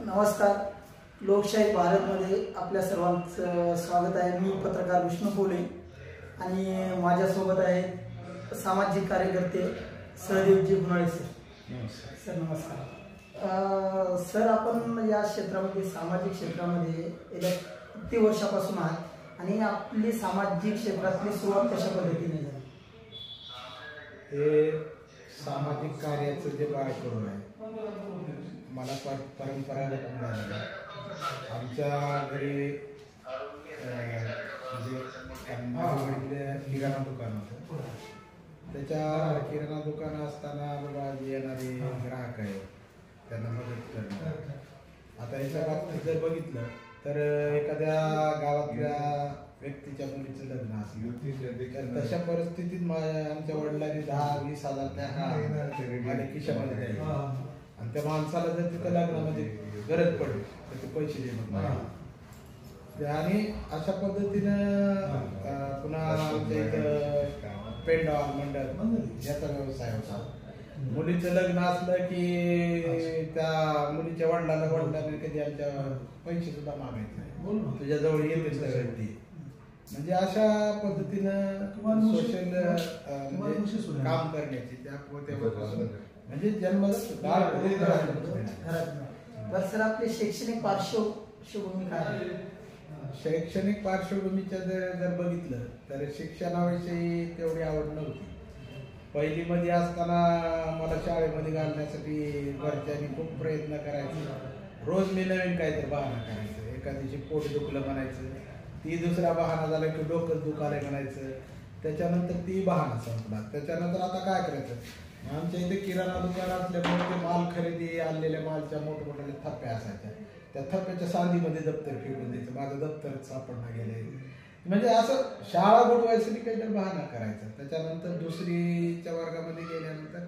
नमस्कार. लोकशाही भारतमध्ये आपल्या सर्वांचं स्वागत आहे. मी पत्रकार विष्णू पोले आणि माझ्यासोबत आहेत सामाजिक कार्यकर्ते सहदेवजी गुणाळे सर. सर नमस्कार. सर, आपण या क्षेत्रामध्ये सामाजिक क्षेत्रामध्ये गेल्या किती वर्षापासून आहात आणि आपली सामाजिक क्षेत्रातली सुरुवात कशा पद्धतीने झाली? ते सामाजिक कार्याचं जे बाळकडून आहे मला परंपरागत मिळालेलं. आमच्या घरी म्हणजे किराणा दुकान होतं. त्याच्या किराणा दुकान असताना बाबा येणारे ग्राहक आहे त्यांना मदत करणं. आता याच्या बाबतीत जर बघितलं तर एखाद्या गावातल्या व्यक्तीच्या मुलीचं लग्न असलं तशा परिस्थितीत आमच्या वडिलांनी 10-20 हजार त्या माझ्या खिशामध्ये द्यायचे आणि त्या माणसाला जर तिथं लग्नामध्ये गरज पडली तर ते पैसे देणार. आणि अशा पद्धतीनं पुन्हा आमच्या इथं पेंडॉल मंडळ याचा व्यवसाय होता. मुलीचं लग्न असलं की त्या मुलीच्या वडिलांनी कधी आमच्या पैसे सुद्धा मागायचे नाही, तुझ्याजवळ येते व्यक्ती. म्हणजे अशा पद्धतीनं सोशल काम करण्याची त्या म्हणजे जन्म बरं सर, आपली शैक्षणिक पार्श्वभूमी काय? शैक्षणिक पार्श्वभूमीच्या जर बघितलं तर शिक्षणाविषयी तेवढी आवड नव्हती. पहिलीमध्ये असताना मला शाळेमध्ये घालण्यासाठी घरच्यांनी खूप प्रयत्न करायचे. रोज मी नवीन काहीतरी बहाणा करायचं. एका दिवशी पोट दुखलं म्हणायचं, ती दुसरा बहाणा झाला की डोकं दुखायला म्हणायचं. त्याच्यानंतर ती बहाणा संपला. त्याच्यानंतर आता काय करायचं? आमच्या इथे किराणा दुकान असल्यामुळे ते माल खरेदी आणलेल्या मालच्या मोठमोठ्या थप्प्या असायच्या. त्या थप्प्याच्या सांधीमध्ये दप्तर फेकून द्यायचं, माझं दप्तरच सापडणं गेलंय. म्हणजे असं शाळा बुडवायसाठी काहीतरी बहाणा करायचा. त्याच्यानंतर दुसरीच्या वर्गामध्ये गेल्यानंतर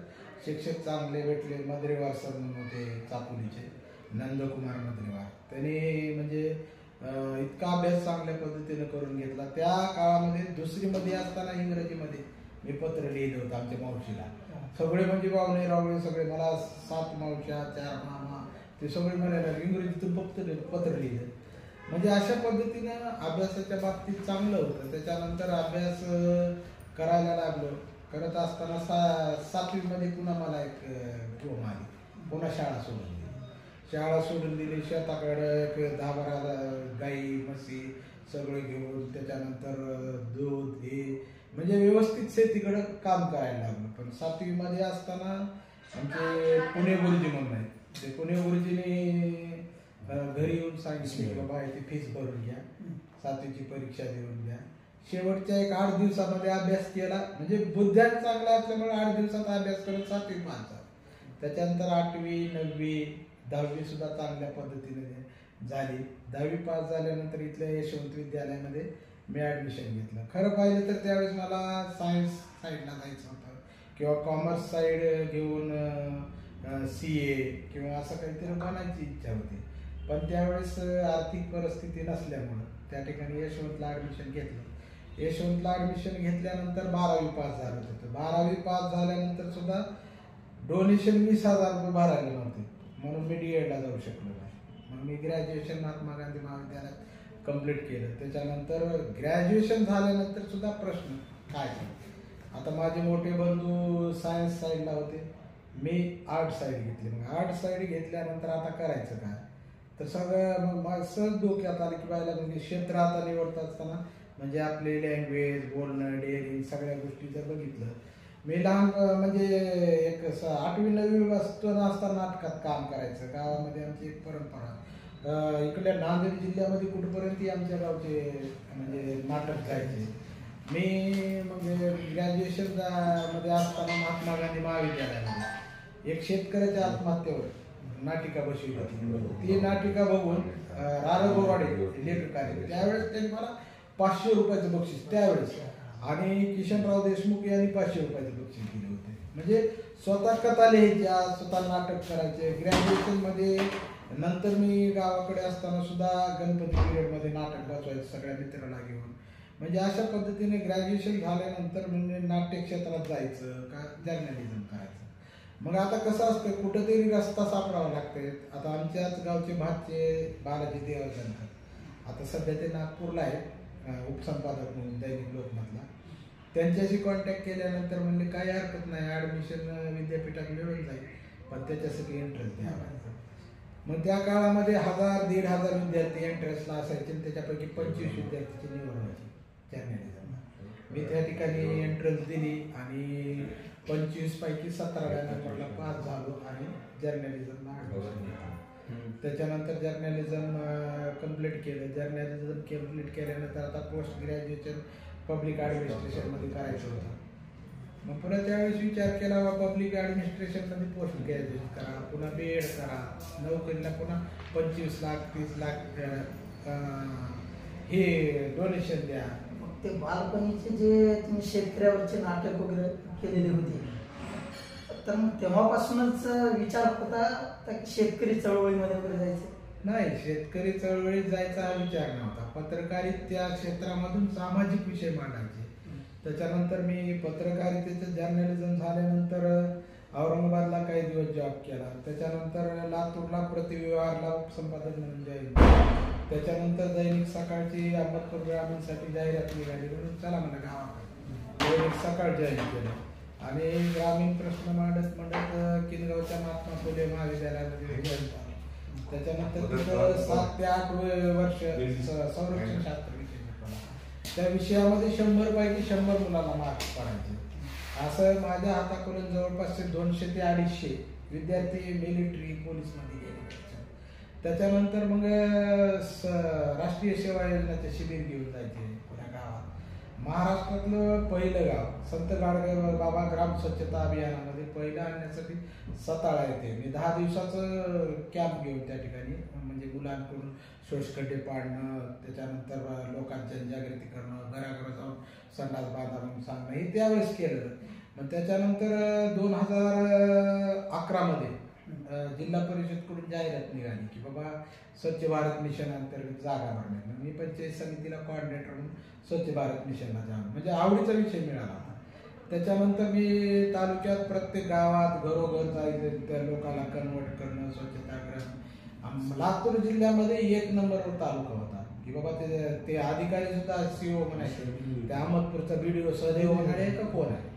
शिक्षक चांगले भेटले. मद्रेवार सर होते चापोलीचे, नंदकुमार मद्रेवार. त्यांनी म्हणजे इतका अभ्यास चांगल्या पद्धतीने करून घेतला. त्या काळामध्ये दुसरीमध्ये असताना इंग्रजीमध्ये मी पत्र लिहिलं होतं आमच्या मावशीला. सगळे म्हणजे पाहुणे रावळे सगळे, मला 7 मावश्या 4 मामा, ते सगळे म्हणायला इंग्रजीतून पत्र लिहिलं. म्हणजे अशा पद्धतीनं अभ्यासाच्या बाबतीत चांगलं होतं. त्याच्यानंतर अभ्यास करायला लागलो. करत असताना 7वी मध्ये पुन्हा मला एक फोन आली, पुन्हा शाळा सोडून दिली. शेताकडे 10-12 गाई म्हशी सगळे घेऊन त्याच्यानंतर दूध हे म्हणजे व्यवस्थित शेतीकडे काम करायला लागलो. पण 7वी मध्ये असताना आमचे पुणे गुरुजी म्हणून आहेत, ते पुणे गुरुजीने घरी येऊन सांगितले की बाबा याची फीस भरून घ्या, 7वीची परीक्षा देऊन घ्या. शेवटच्या एक 8 दिवसामध्ये अभ्यास केला. म्हणजे बुद्ध्यात चांगला असल्यामुळे 8 दिवसात अभ्यास करत 7वी पास झाला. त्याच्यानंतर 8वी 9वी 10वी सुद्धा चांगल्या पद्धतीने झाली. 10वी पास झाल्यानंतर इथल्या यशवंत विद्यालयामध्ये मी ऍडमिशन घेतलं. खरं पाहिलं तर त्यावेळेस मला सायन्स साईडला जायचं होतं किंवा कॉमर्स साईड घेऊन CA किंवा असं काहीतरी बनायची इच्छा होती. पण त्यावेळेस आर्थिक परिस्थिती नसल्यामुळं त्या ठिकाणी यशवंतला ऍडमिशन घेतलं. यशवंतला ऍडमिशन घेतल्यानंतर 12वी पास झालं होतं. 12वी पास झाल्यानंतर सुद्धा डोनेशन 20,000 रुपये भरायला नव्हते, म्हणून मी DEDला जाऊ शकलो नाही. मग मी ग्रॅज्युएशन महात्मा गांधी महाविद्यालयात कंप्लीट केलं. त्याच्यानंतर ग्रॅज्युएशन झाल्यानंतर सुद्धा प्रश्न काय झाला. आता माझे मोठे बंधू सायन्स साईडला होते, मी आर्ट साईड घेतली. मग आर्ट साईड घेतल्यानंतर आता करायचं काय, तर सगळं मग सहज डोक्यात आलं की बायला म्हणजे क्षेत्र आता निवडत असताना म्हणजे आपले लँग्वेज बोलणं डेअरिंग सगळ्या गोष्टी जर बघितलं. मी लहान म्हणजे एक 8वी-9वी असताना नाटकात काम करायचं. गावामध्ये आमची एक परंपरा, इकडल्या नांदेड जिल्ह्यामध्ये कुठपर्यंत आमच्या गावचे म्हणजे नाटक जायचे. मी म्हणजे ग्रॅज्युएशन मध्ये असताना महात्मा गांधी महाविद्यालयामध्ये एक शेतकऱ्याच्या आत्महत्येवर नाटिका बसवली होती. ती नाटिका बघून रारगोवाडे लेखक आले. त्यावेळेस त्यांनी मला 500 रुपयाचं बक्षीस त्यावेळेस, आणि किशनराव देशमुख यांनी 500 रुपयाचं बक्षीस दिले होते. म्हणजे स्वतः कथा लिहायच्या, स्वतः नाटक करायचे. ग्रॅज्युएशन मध्ये नंतर मी गावाकडे असताना सुद्धा गणपती पिरियडमध्ये नाटक बसवायचं सगळ्या मित्राला घेऊन. म्हणजे अशा पद्धतीने ग्रॅज्युएशन झाल्यानंतर म्हणजे नाट्य क्षेत्रात जायचं का जर्नलिझम करायचं. मग आता कसं असतं, कुठंतरी रस्ता सापडावा लागते. आता आमच्याच गावचे भातचे बालाजी देवधनकर, आता सध्या ते नागपूरला आहे उपसंपादक म्हणून दैनिक लोकमतला. त्यांच्याशी कॉन्टॅक्ट केल्यानंतर म्हणले काही हरकत नाही, ॲडमिशन विद्यापीठात मिळून जाईल, पण त्याच्यासाठी एंट्रन्स द्यावा. मग त्या काळामध्ये 1000-1500 विद्यार्थी एंट्रन्सला असायचे आणि त्याच्यापैकी 25 विद्यार्थीची निवड व्हायची जर्नलिझमला. मी त्या ठिकाणी एंट्रन्स दिली आणि 25 पैकी 17व्या नंबरला पास झालो आणि जर्नलिझमला ॲडमिशन घेतलं. त्याच्यानंतर जर्नलिझम कम्प्लीट केलं. जर्नलिझम कम्प्लीट केल्यानंतर आता पोस्ट ग्रॅज्युएशन पब्लिक ॲडमिनिस्ट्रेशनमध्ये करायचं होतं. मग पुन्हा त्यावेळेस विचार केला, पब्लिक ॲडमिनिस्ट्रेशनमध्ये पोस्ट ग्रॅज्युएट करा, पुन्हा B.Ed करा, नोकरीला पुन्हा 25 लाख 30 लाख हे डोनेशन द्या. मग ते बालपणीचे जे तुम्ही शेतकऱ्यावरचे नाटक वगैरे केलेले होते, तर मग तेव्हापासूनच विचार होता की शेतकरी चळवळीमध्ये वगैरे जायचं? नाही, शेतकरी चळवळीत जायचा हा विचार नव्हता. पत्रकारिता त्या क्षेत्रामधून सामाजिक विषय मांडायचे. त्याच्यानंतर मी पत्रकारितेचं जर्नलिझम झाल्यानंतर औरंगाबादला काही दिवस जॉब केला. त्याच्यानंतर लातूरला प्रतिव्यवहारला उपसंपादक म्हणून जॉईन केलं. त्याच्यानंतर दैनिक सकाळची अहमदपूर ग्रामीणसाठी जाहिरात निघाली म्हणून चला मला गावाकडे दैनिक सकाळ जॉईन केलं आणि ग्रामीण प्रश्न मांडत किनगावच्या महात्मा फुले महाविद्यालयामध्ये जॉईन झालो. त्याच्यानंतर तिथं 7 ते 8 वर्ष संरक्षण शास्त्र विषय शिकवला. त्या विषयामध्ये 100 पैकी 100 मुलांना मार्क पडायचे. असं माझ्या हाताकडून जवळपास 200 ते 250 विद्यार्थी मिलिटरी पोलीसमध्ये गेले. त्याच्यानंतर मग राष्ट्रीय सेवा योजनेचे शिबिर घेऊन जायचे पुण्या गावात. महाराष्ट्रातलं पहिलं गाव संत गाडगे बाबा ग्राम स्वच्छता अभियानामध्ये पहिलं आणण्यासाठी सताळा येते. मी 10 दिवसाचं कॅम्प घेऊन त्या ठिकाणी म्हणजे मुलांकडून शोषखड्डे पाडणं, त्याच्यानंतर लोकांच्या जागृती करणं, घराघर जाऊन संडास बांधा म्हणून सांगणं हे त्यावेळेस केलं. मग त्याच्यानंतर 2011 मध्ये जिल्हा परिषदकडून जाहिरात निघाली की बाबा स्वच्छ भारत मिशन अंतर्गत जागा भरण्यात. मी पंचायत समितीला कोऑर्डिनेटर म्हणून स्वच्छ भारत मिशनला जाणं म्हणजे आवडीचा विषय मिळाला. त्याच्यानंतर मी तालुक्यात प्रत्येक गावात घरोघर जायचं, त्या लोकांना कन्वर्ट करणं, स्वच्छताग्रह. लातूर जिल्ह्यामध्ये 1 नंबरवर तालुका होता की बाबा ते अधिकारी सुद्धा CO म्हणायचे. त्या अहमदपूरचा BDO सहदेव होणारे का कोण आहे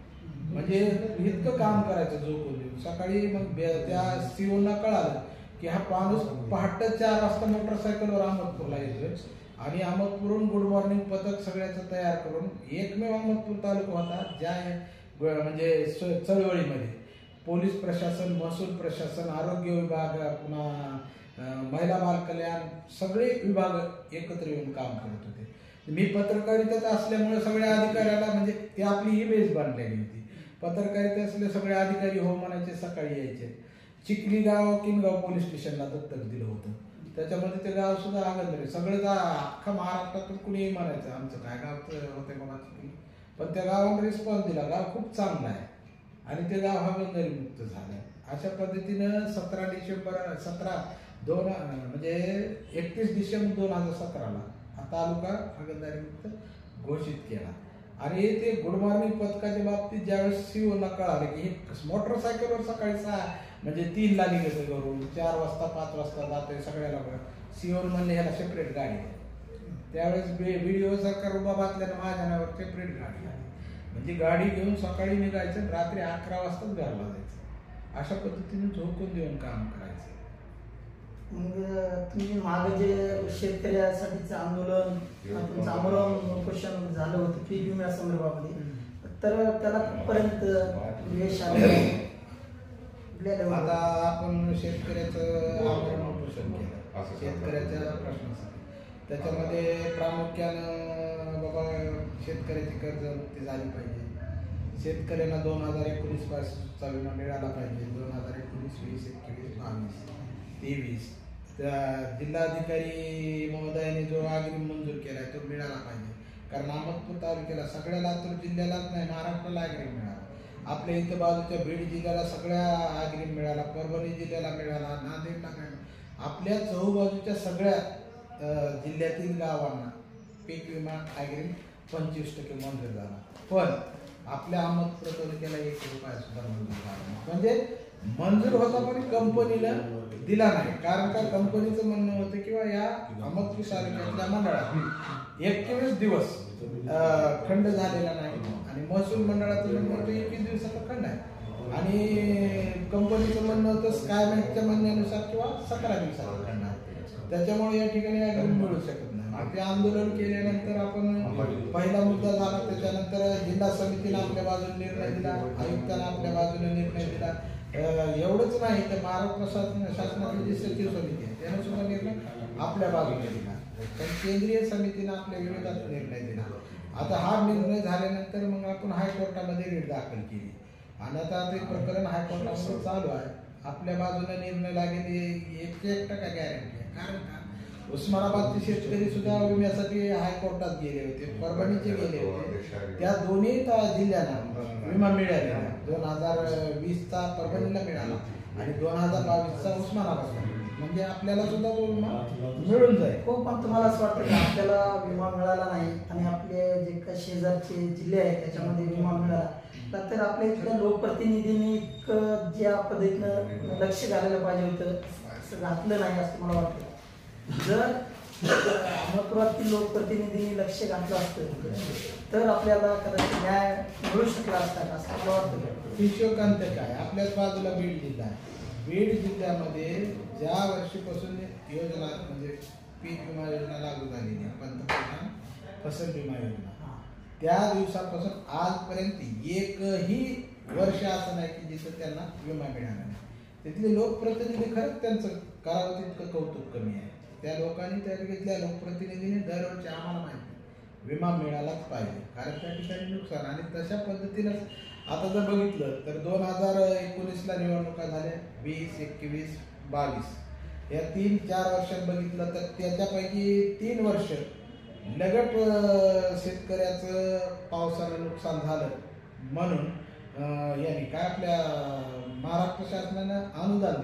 म्हणजे इतकं काम करायचं झोपून देऊन. सकाळी मग त्या COना कळालं की हा माणूस पहाटे 4 वाजता मोटरसायकलवर अहमदपूरला येतोय आणि अहमदपूरहून गुड मॉर्निंग पथक सगळ्याचं तयार करून एकमेव अहमदपूर तालुका होता ज्या म्हणजे चळवळीमध्ये पोलीस प्रशासन, महसूल प्रशासन, आरोग्य विभाग, पुन्हा महिला बाल कल्याण सगळे विभाग एकत्र येऊन काम करत होते. मी पत्रकारितेत असल्यामुळे सगळ्या अधिकाऱ्याला म्हणजे ती आपली इमेज बनलेली होती. पत्रकारिता असले सगळे अधिकारी हो म्हणायचे, सकाळी यायचे. चिखली गाव किनगाव पोलीस स्टेशनला दत्तक दिलं होतं. त्याच्यामध्ये ते गाव सुद्धा आगंदरे सगळं अख्खा महाराष्ट्रातून कुणीही म्हणायचं आमचं काय गावचं होते बाबा चिखली, पण त्या गावाने रिस्पॉन्स दिला. गाव खूप चांगलं आहे आणि ते गाव हागंदरी मुक्त झालं. अशा पद्धतीनं 31 डिसेंबर 2017ला हा तालुका हागंदारी मुक्त घोषित केला. आणि ते गुड मॉर्निंग पथकाच्या बाबतीत ज्यावेळेस COला कळालं की हे मोटरसायकलवर सकाळी 3ला निघायचं घरून, 4 वाजता 5 वाजता जातोय सगळ्याला. CO म्हणले ह्याला सेपरेट गाडी आहे. त्यावेळेस BDO सरकार उभा बातल्यानं माझ्या नावावर सेपरेट गाडी आली. म्हणजे गाडी घेऊन सकाळी निघायचं, रात्री 11 वाजताच घरला जायचं. अशा पद्धतीने झोकून देऊन काम करायचं. मग तुम्ही मागे जे शेतकऱ्यासाठीचं आंदोलन तुमचं आमरण उपोषण झालं होतं पीक विम्या संदर्भामध्ये, तर त्याला कुठपर्यंत यश आलं? आता आपण शेतकऱ्याचं आमरण उपोषण केलं शेतकऱ्याच्या प्रश्नासाठी. त्याच्यामध्ये प्रामुख्यानं बाबा शेतकऱ्याची कर्जमुक्ती झाली पाहिजे. शेतकऱ्यांना 2019 पासूनचा विमा मिळाला पाहिजे. 2019, 20, 21, 22, 23 त्या जिल्हाधिकारी महोदयाने जो अग्रिम मंजूर केलाय तो मिळाला पाहिजे. कारण अहमदपूर तालुक्याला सगळ्या लातूर जिल्ह्यालाच नाही महाराष्ट्राला अग्रिम मिळाला. आपल्या इथं बाजूच्या बीड जिल्ह्याला सगळ्या अग्रिम मिळाला, परभणी जिल्ह्याला मिळाला, नांदेडला मिळाला. आपल्या चहूबाजूच्या सगळ्या जिल्ह्यातील गावांना पीक विमा अग्रिम 25% मंजूर झाला. पण आपल्या अहमदपूर तालुक्याला 1 रुपया सुद्धा मंजूर झाला. म्हणजे मंजूर होता पण कंपनीला दिला नाही. कारण का कंपनीचं म्हणणं होतं किंवा या अहमदपूर तालुक्यातल्या मंडळात 21 दिवस खंड झालेला नाही आणि महसूल मंडळाचं म्हणणं होतं 21 दिवसाचा खंड आहे आणि कंपनीचं म्हणणं होतं स्कायमॅकच्या म्हणण्यानुसार किंवा 17 दिवसाचा खंड आहे. त्याच्यामुळे या ठिकाणी अग्रिम मिळू शकत नाही. ते आंदोलन केल्यानंतर आपण पहिला मुद्दा झाला, त्याच्यानंतर जिल्हा समितीने आपल्या बाजूने निर्णय दिला, आयुक्तांना आपल्या बाजूने निर्णय दिला. एवढंच नाही तर महाराष्ट्र शासनाची जी सचिव समिती आहे त्याने सुद्धा निर्णय आपल्या बाजूने दिला, पण केंद्रीय समितीने आपल्या विरोधात निर्णय दिला. आता हा निर्णय झाल्यानंतर मग आपण हायकोर्टामध्ये रीट दाखल केली आणि आता ते प्रकरण हायकोर्टामध्ये चालू आहे. आपल्या बाजूने निर्णय लागेल 1% गॅरंटी आहे. कारण का उस्मानाबादचे शेतकरी सुद्धा विम्यासाठी हायकोर्टात गेले होते, परभणीचे गेले होते. त्या दोन्ही जिल्ह्यांना विमा मिळालेला 2020चा परभणीला मिळाला आणि 2022चा उस्मानाबाद, म्हणजे आपल्याला सुद्धा तो विमा मिळून जाईल. हो, पण तुम्हाला असं वाटतं की आपल्याला विमा मिळाला नाही आणि आपले जे काही शेजारचे जिल्हे आहेत त्याच्यामध्ये विमा मिळाला तर आपल्या इथल्या लोकप्रतिनिधींनी ज्या पद्धतीनं लक्ष घालायला पाहिजे होतं घातलं नाही असं मला वाटतं. जर अहमदपुरातील लोकप्रतिनिधींनी लक्ष घातलं असतं तर आपल्याला कदाचित न्याय मिळू शकला असता का असं मला वाटतं. हिशोकांत काय आपल्याच बाजूला बीड जिल्हा आहे. बीड जिल्ह्यामध्ये ज्या वर्षीपासून योजना म्हणजे पीक विमा योजना लागू झालेली आहे, पंतप्रधान फसल विमा योजना, त्या दिवसापासून आजपर्यंत एकही वर्ष असं नाही की जिथं त्यांना विमा मिळाला नाही. तिथले लोकप्रतिनिधी खरंच त्यांचं करावं तितकं कौतुक कमी आहे. त्या लोकांनी त्या लोकप्रतिनिधीने दरवर्षी आम्हाला माहिती विमा मिळालाच पाहिजे, कारण त्या ठिकाणी नुकसान. आणि तशा पद्धतीनं आता जर बघितलं तर 2019ला निवडणुका झाल्या, 20, 21, 22 या 3-4 वर्षात बघितलं तर त्याच्यापैकी 3 वर्ष लगट शेतकऱ्याचं पावसानं नुकसान झालं म्हणून यांनी काय आपल्या महाराष्ट्र शासनानं अनुदान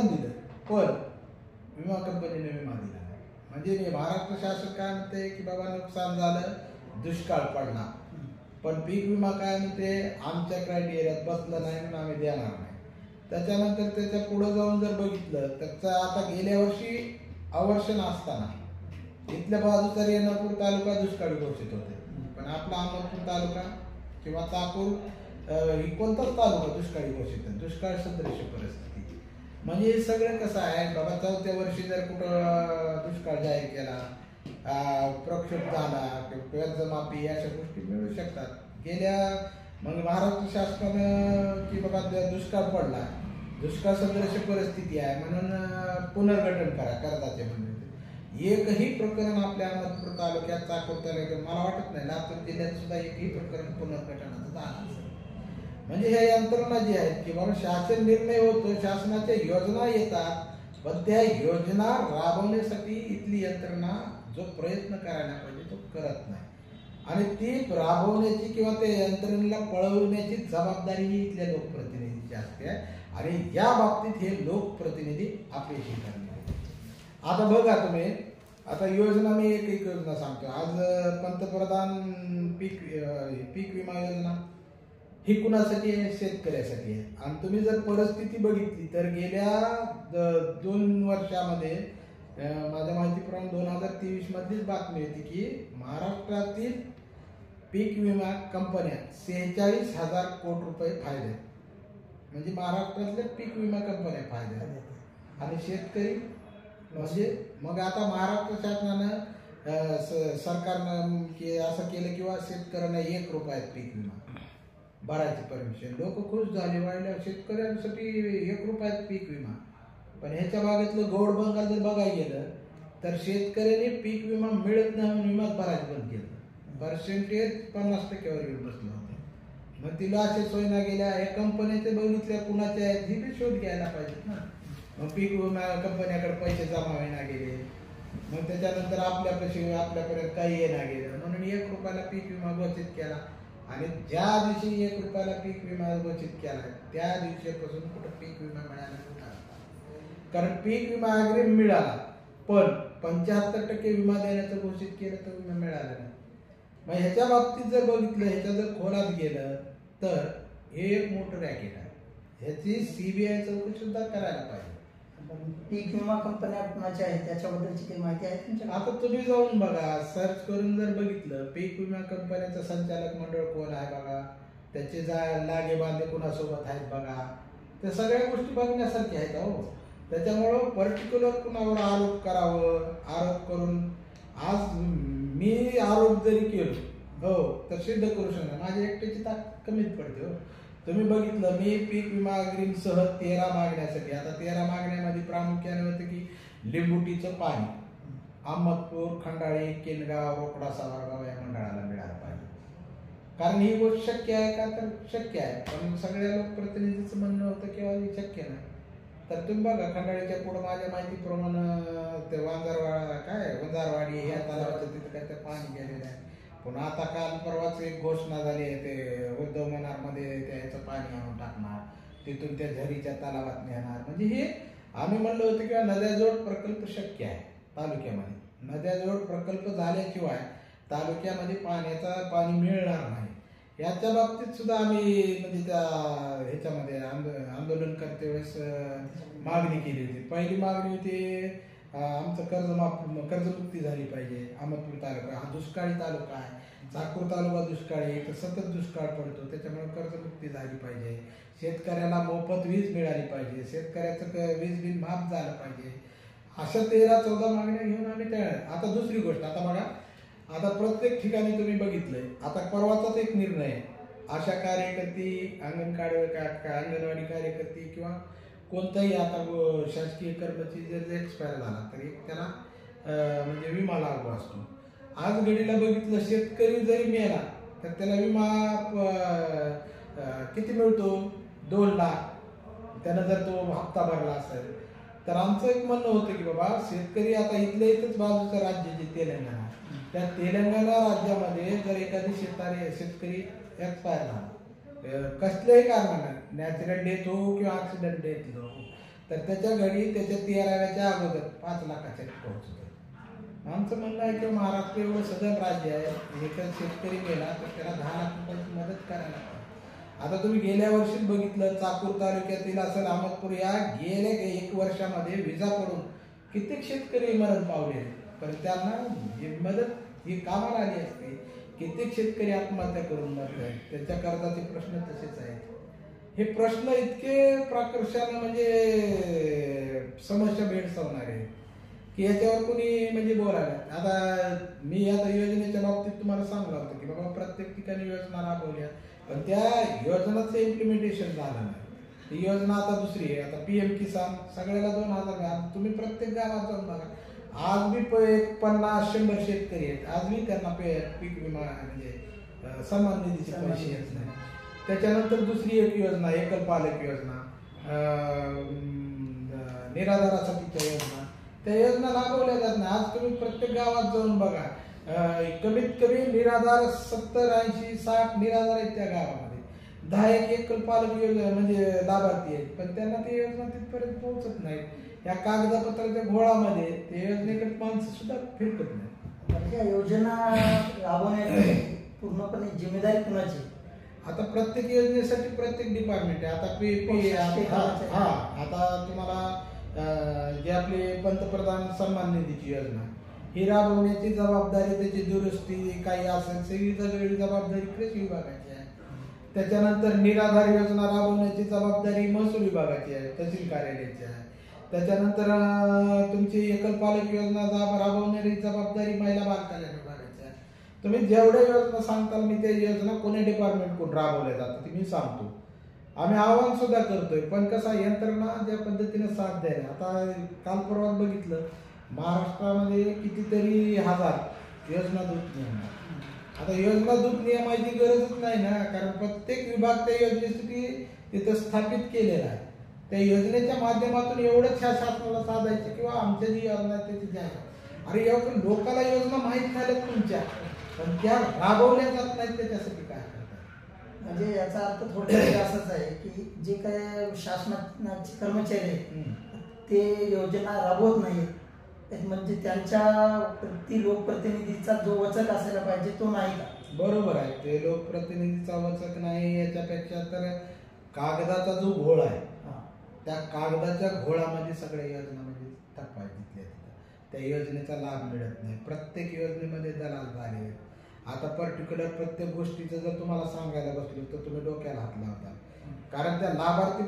दिलं पण विमा कंपनीने विमा दिला नाही. म्हणजे महाराष्ट्र शासन काय म्हणते की बाबा नुकसान झालं, दुष्काळ पडला, पण पीक विमा काय म्हणते आमच्या क्रायटेरियात बसलं नाही म्हणून आम्ही देणार नाही. त्याच्यानंतर त्याच्या पुढे जाऊन जर बघितलं तर आता गेल्या वर्षी अवर्षण असताना इथल्या बाजूचा रेणापूर तालुका दुष्काळी घोषित होते, पण आपला अहमदपूर तालुका किंवा चाकूर ही कोणताच तालुका दुष्काळी घोषित आहे. दुष्काळ सदृश परिस्थिती. म्हणजे हे सगळं कसं आहे बाबा, 4थ्या वर्षी जर कुठं दुष्काळ जाहीर केला, प्रक्षोभ झाला, कर्जमाफी अशा गोष्टी मिळू शकतात. मग महाराष्ट्र शासनानं की बाबा दुष्काळ पडला, दुष्काळ सदृश परिस्थिती आहे म्हणून पुनर्गठन करा कर्जाचे म्हणजे एकही प्रकरण आपल्या अहमदपूर तालुक्यात, चाकूर तालुक्यात मला वाटत नाही, लातूर जिल्ह्यात सुद्धा एकही प्रकरण पुनर्गठनाचं झालं. म्हणजे ह्या यंत्रणा जी आहेत की बाबा शासन निर्णय होतो, शासनाच्या योजना येतात, पण त्या योजना राबवण्यासाठी इथली यंत्रणा जो प्रयत्न करायला पाहिजे तो करत नाही आणि ती राबवण्याची किंवा त्या यंत्रणेला पळवण्याची जबाबदारी ही इथल्या लोकप्रतिनिधीची असते आणि या बाबतीत हे लोकप्रतिनिधी अपयशी ठरले. आता बघा तुम्ही, आता योजना मी एक योजना सांगतो. आज पंतप्रधान पीक विमा योजना ही कुणासाठी आहे? शेतकऱ्यासाठी आहे. आणि तुम्ही जर परिस्थिती बघितली तर गेल्या 2 वर्षामध्ये माझ्या माहितीप्रमाणे 2023 मध्येच बातमी होती की महाराष्ट्रातील पीक विमा कंपन्या 46,000 कोटी रुपये फायदे, म्हणजे महाराष्ट्रातल्या पीक विमा कंपन्या फायद्यात आणि शेतकरी म्हणजे मग आता महाराष्ट्र शासनानं सरकारनं असं केलं किंवा शेतकऱ्यांना 1 रुपयात पीक विमा भरायची परमिशन. लोक खुश झाले, वाढल्या शेतकऱ्यांसाठी 1 रुपयात पीक विमा. पण ह्याच्या भागातलं गौड बंगाल जर बघायला गेलं तर शेतकऱ्यांनी पीक विमा मिळत नाही म्हणून विमाच भरायचं बंद केलं. पर्सेंटेज 50%वर येऊन बसलं होतं. मग तिला असे सोयना गेल्या, या कंपन्याचे बघितल्या कुणाच्या आहेत ही बी शोध घ्यायला पाहिजेत ना. मग पीक विमा कंपन्याकडे पैसे जमा व्हायला गेले, मग त्याच्यानंतर आपल्यापर्यंत काही येणार गेलं म्हणून 1 रुपयाला पीक विमा घोषित केला आणि ज्या दिवशी 1 रुपयाला पीक विमा घोषित केला त्या दिवशीपासून कुठं पीक विमा मिळाला नव्हता. कारण पीक विमा अग्रिम मिळाला पण 75% विमा देण्याचं घोषित केलं तर विमा मिळाला नाही. मग ह्याच्या बाबतीत जर बघितलं, ह्याच्या जर खोलात गेलं तर हे एक मोठं रॅकेट आहे. ह्याची सीबीआय चौकशी सुद्धा करायला पाहिजे. पीक विमा कंपन्या कुणाच्या आहेत त्याच्याबद्दलची काही माहिती आहे तुमच्या? आता तुम्ही जाऊन बघा, सर्च करून जर बघितलं पीक विमा कंपन्याचं संचालक मंडळ कोण आहे बघा, त्याचे लागे बांधे कुणासोबत आहेत बघा, त्या सगळ्या गोष्टी बघण्यासारख्या आहेत. हो, त्याच्यामुळं पर्टिक्युलर कुणावर आरोप करावं, आरोप करून आज मी आरोप जरी केलो हो तर सिद्ध करू शकणार, माझ्या एकट्याची ताकद कमीच पडते. हो, तुम्ही बघितलं मी पीक विमा अग्रिमसह 13 मागण्यासाठी, आता 13 मागण्यामध्ये प्रामुख्याने होतं की लिंबुटीचं पाणी अहमदपूर, खंडाळी, केनगाव, रोकडा, सावरगाव या मंडळाला मिळालं पाहिजे. कारण ही गोष्ट शक्य आहे का, तर शक्य आहे, पण सगळ्या लोकप्रतिनिधीचं म्हणणं होतं की हे शक्य नाही. तर तुम्ही बघा खंडाळीच्या पुढे माझ्या माहितीप्रमाणे ते वंजारवाडी या तलावाचं तिथं काय ते पाणी गेलेलं आहे. पण आता काल परवाच एक घोषणा झाली आहे, ते उद्धव मनारमध्ये त्याचं पाणी आणून टाकणार, तिथून त्या झरीच्या तलावात नेणार. म्हणजे हे आम्ही म्हणलं होतं की नद्याजोड प्रकल्प शक्य आहे तालुक्यामध्ये. नद्याजोड प्रकल्प झाल्याशिवाय तालुक्यामध्ये पाणी मिळणार नाही. याच्या बाबतीत सुद्धा आम्ही म्हणजे त्या ह्याच्यामध्ये आंदोलन करते वेळेस मागणी केली होती. पहिली मागणी होती आमचं कर्जमुक्ती झाली पाहिजे. अहमदपूर तालुका हा दुष्काळी तालुका आहे, नागपूर तालुका दुष्काळी, तर सतत दुष्काळ पडतो, त्याच्यामुळे कर्जमुक्ती झाली पाहिजे. शेतकऱ्याला मोफत वीज मिळाली पाहिजे, शेतकऱ्याचं वीज बिल माफ झालं पाहिजे. अशा 13-14 मागण्या घेऊन आम्ही त्या. आता दुसरी गोष्ट, आता बघा, आता प्रत्येक ठिकाणी तुम्ही बघितलंय, आता परवाचाच एक निर्णय आहे, आशा कार्यकर्ती, अंगणवाडी कार्यकर्ती किंवा कोणताही आता शासकीय कर्मचारी जर एक्सपायर झाला तरी त्याला म्हणजे विमा लागू असतो. आज घडीला बघितलं शेतकरी जरी मेला तर त्याला विमा किती मिळतो, 2 लाख. त्यानं जर तो हप्ता भरला असेल तर आमचं एक म्हणणं होतं की बाबा शेतकरी आता इथल्या इथंच बाजूचं राज्य जे तेलंगणा, त्या तेलंगणा राज्यामध्ये जर एखादी शेतकरी एक्सपायर झाला कसल्याही कारणानं, नॅचरल डेथ हो किंवा ऍक्सिडेंट डेथ हो, तर त्याच्या घरी त्याच्या 13व्याच्या अगोदर 5 लाखाच्या पोहोचतो. आमचं म्हणणं आहे की महाराष्ट्र एवढं सदन राज्य आहे, एखादा शेतकरी गेला तर त्याला 10 लाख रुपयाची मदत करायला पाहिजे. आता तुम्ही गेल्या वर्षी बघितलं चाकूर तालुक्यातील असेल, अहमदपूर, या गेल्या 1 वर्षामध्ये विजा पडून कित्येक शेतकरी मरण पावले, पण त्यांना मदत ही कामाला आली असते. कित्येक शेतकरी आत्महत्या करून मरतात, त्यांच्या कर्जाचे प्रश्न तसेच आहेत. हे प्रश्न इतके प्रकर्षाने म्हणजे समस्या भेडसावणार आहे की याच्यावर कोणी म्हणजे बोलायला. आता मी आता योजनेच्या बाबतीत तुम्हाला सांगलं होतं की बाबा प्रत्येक ठिकाणी योजना राबवल्या, पण त्या योजनाचं इम्प्लिमेंटेशन झालं नाही. ही योजना आता दुसरी आहे, आता PM किसान सगळ्याला 2000. तुम्ही प्रत्येक गावात जाऊन बघा, आज बी 50-100 शेतकरी आहेत, आज बी त्यांना पीक विमा म्हणजे सन्मान निधीचे पैसे येत नाही. त्याच्यानंतर दुसरी एक योजना, एकल पालक योजना, निराधारासाठीच्या योजना, त्या योजना राबवल्या जात नाही. आज तुम्ही प्रत्येक गावात जाऊन बघा, कमीत कमी निराधार 70-80-60 निराधार आहेत त्या गावामध्ये. 10 एकल पालक योजना म्हणजे लाभार्थी आहेत, पण त्यांना ती योजना तिथपर्यंत पोहोचत नाही. या कागदपत्राच्या घोळामध्ये ते योजनेकडे माणसं सुद्धा फिरकत नाही. म्हणजे योजना राबवण्याची पूर्णपणे जिम्मेदारी कुणाची? आता प्रत्येक योजनेसाठी प्रत्येक डिपार्टमेंट आहे. आता आता तुम्हाला जे आपले पंतप्रधान सन्मान निधीची योजना ही राबवण्याची जबाबदारी, त्याची दुरुस्ती काही असेल सगळी जबाबदारी कृषी विभागाची आहे. त्याच्यानंतर निराधार योजना राबवण्याची जबाबदारी महसूल विभागाची आहे, तहसील कार्यालयाची आहे. त्याच्यानंतर तुमची एकल पालक योजना राबवण्याची जबाबदारी महिला बाल कल्याण विभागाची आहे. तुम्ही जेवढ्या योजना सांगताल मी त्या योजना कोण्या डिपार्टमेंट कोण राबवल्या जातात ते मी सांगतो. आम्ही आवाहन सुद्धा करतोय, पण कसा यंत्रणा ज्या पद्धतीने साथ द्यायला. आता काल परवा बघितलं महाराष्ट्रामध्ये कितीतरी हजार योजना दूत नियम. आता योजना दूत नियमाची गरजच नाही ना, कारण प्रत्येक विभाग त्या योजनेसाठी तिथं स्थापित केलेला आहे. त्या योजनेच्या माध्यमातून एवढंच ह्या शासनाला साधायचं किंवा आमच्या जी योजना त्याची द्या. अरे एवढं लोकांना योजना माहीत झाल्यात तुमच्या, पण त्या राबवल्या जात नाहीत, त्याच्यासाठी काय करतात? म्हणजे याचा अर्थ थोडक्यात असंच आहे की जे काय शासनाचे कर्मचारी आहेत ते योजना राबवत नाहीत, म्हणजे त्यांच्या प्रति लोकप्रतिनिधीचा जो वचक असायला पाहिजे तो नाही का? बरोबर आहे, ते लोकप्रतिनिधीचा वचक नाही. याच्यापेक्षा तर कागदाचा जो घोळ आहे हा. त्या कागदाच्या घोळामध्ये सगळ्या योजना म्हणजे टप्पा तिथल्या तिथं त्या योजनेचा लाभ मिळत नाही. प्रत्येक योजनेमध्ये दलाल झाले. आता पर्टिक्युलर प्रत्येक गोष्टीचं जर तुम्हाला सांगायला बसलो तर तुम्ही डोक्याला हात लावता, कारण त्या लाभार्थी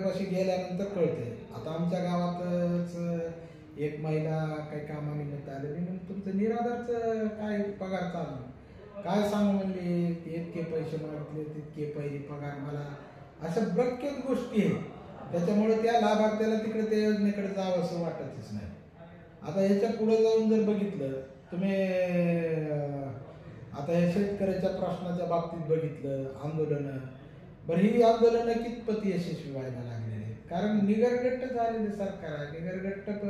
पाशी गेल्यानंतर कळते. आता आमच्या गावातच एक महिला काही कामानिमित्त आलेली, म्हणून तुमचं निराधारचं काय पगार चालू, काय सांगू म्हणले, इतके पैसे मागितले, तितके पैसे पगार मला, अशा प्रत्येक गोष्टी आहेत. त्याच्यामुळे त्या लाभार्थ्याला तिकडे त्या योजनेकडे जावं असं वाटतच नाही. आता याच्या पुढे जाऊन जर बघितलं तुम्ही, आता या शेतकऱ्याच्या प्रश्नाच्या बाबतीत बघितलं, आंदोलनं, बरं ही आंदोलनं कितपत यशस्वी व्हायला लागलेली आहेत, कारण निगरगट्ट झालेले सरकार आहे, निगरगट्ट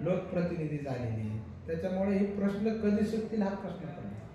लोकप्रतिनिधी झालेले, त्याच्यामुळे हे प्रश्न कधी सुटतील हा प्रश्न पडला.